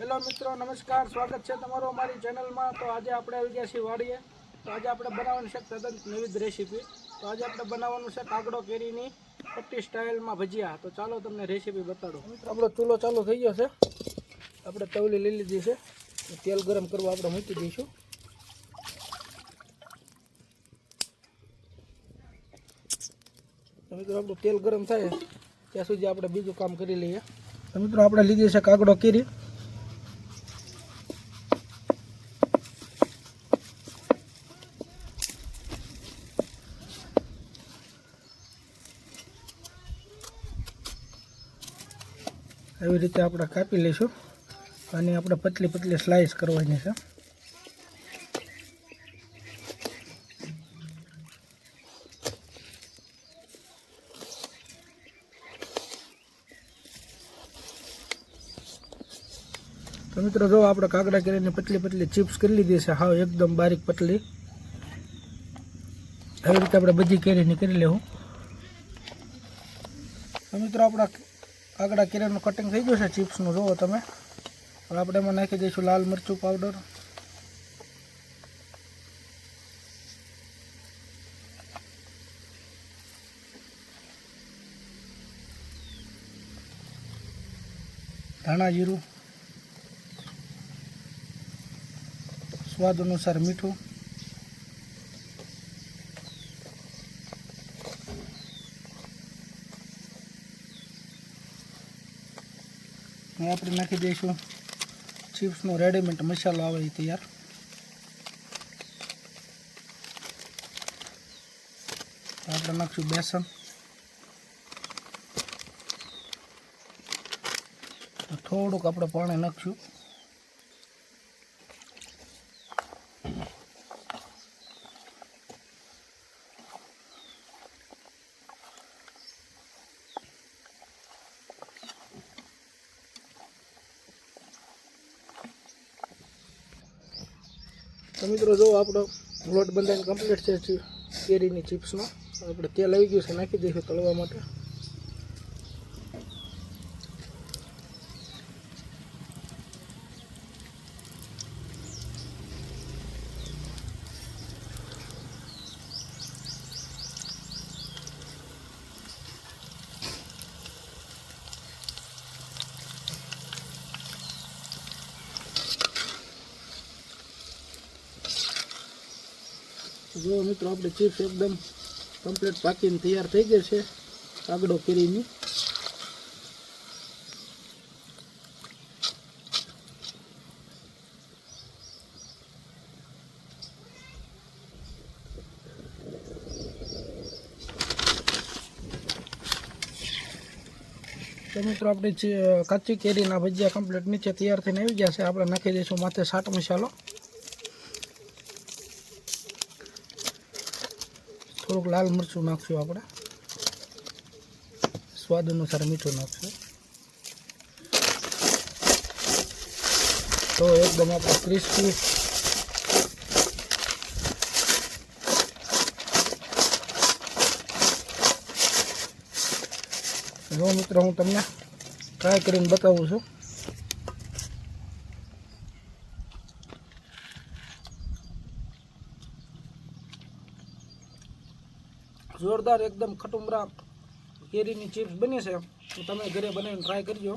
Hello મિત્રો, નમસ્કાર. સ્વાગત છે તમારું અમારી ચેનલમાં. તો આજે આપણે આવી ગયા છીએ વાડીએ. તો આજે આપણે બનાવવાનું છે તદ્દન વિવિધ રેસીપી. તો આજે આપણે બનાવવાનું છે કાગડો કેરીની પટ્ટી સ્ટાઇલમાં ભજીયા. તો ચાલો તમને રેસીપી બતાડો. મિત્રો આપણો ચૂલો ચાલુ થઈ ગયો છે. આપણે તવલી લઈ લીધી છે. તેલ ગરમ કરવા આપણે મૂકી દઈશું. મિત્રો આપણું તેલ ગરમ થાય ત્યાં સુધી આપણે બીજું કામ કરી લઈએ. તો મિત્રો આપણે લીધી છે કાગડો કેરી. એવી રીતે આપણે કાપી લઈશું અને આપણે પતલી પતલી સ્લાઇસ કરવાની છે. તો મિત્રો જો આપણે કાગડા કેરીની પતલી પતલી ચિપ્સ કરી લીધી છે, હાવ એકદમ બારીક પતલી. એવી રીતે આપણે બધી કેરીની કરી લેવું. તો મિત્રો આપણા કાગડા કેરીનું કટિંગ થઈ ગયું છે ચિપ્સનું, જુઓ તમે. હવે આપણે એમાં નાખી દઈશું લાલ મરચું પાવડર, ધાણા જીરું, સ્વાદ અનુસાર મીઠું, હવે આપણે નાખી દઈશું ચિપ્સનો રેડીમેડ મસાલો આવે એ તૈયાર. આપણે નાખશું બેસન, થોડુંક આપણે પાણી નાખશું. તો મિત્રો જો આપણો લોટ બંધાઈને કમ્પ્લીટ છે કેરીની ચિપ્સનો. આપણે તેલ આવી ગયું છે, નાખી દઈશું તળવા માટે. જો મિત્રો આપણી ચિપ્સ એકદમ કમ્પ્લીટ પાકીને તૈયાર થઈ ગઈ છે કાગડો કેરીની. તો મિત્રો આપણી કાચી કેરીના ભજીયા કમ્પ્લીટ નીચે તૈયાર થઈને આવી ગયા છે. આપણે નાખી દઈશું માથે ચાટ મસાલો, થોડુંક લાલ મરચું નાખશું, આપણે સ્વાદ અનુસાર મીઠું નાખશું. તો એકદમ આપણે ક્રિસ્પી જો મિત્રો હું તમને ટ્રાય કરીને બતાવું છું. જોરદાર એકદમ ખટુમરા કેરીની ચિપ્સ બની છે. તો તમે ઘરે બનાવીને ટ્રાય કરજો.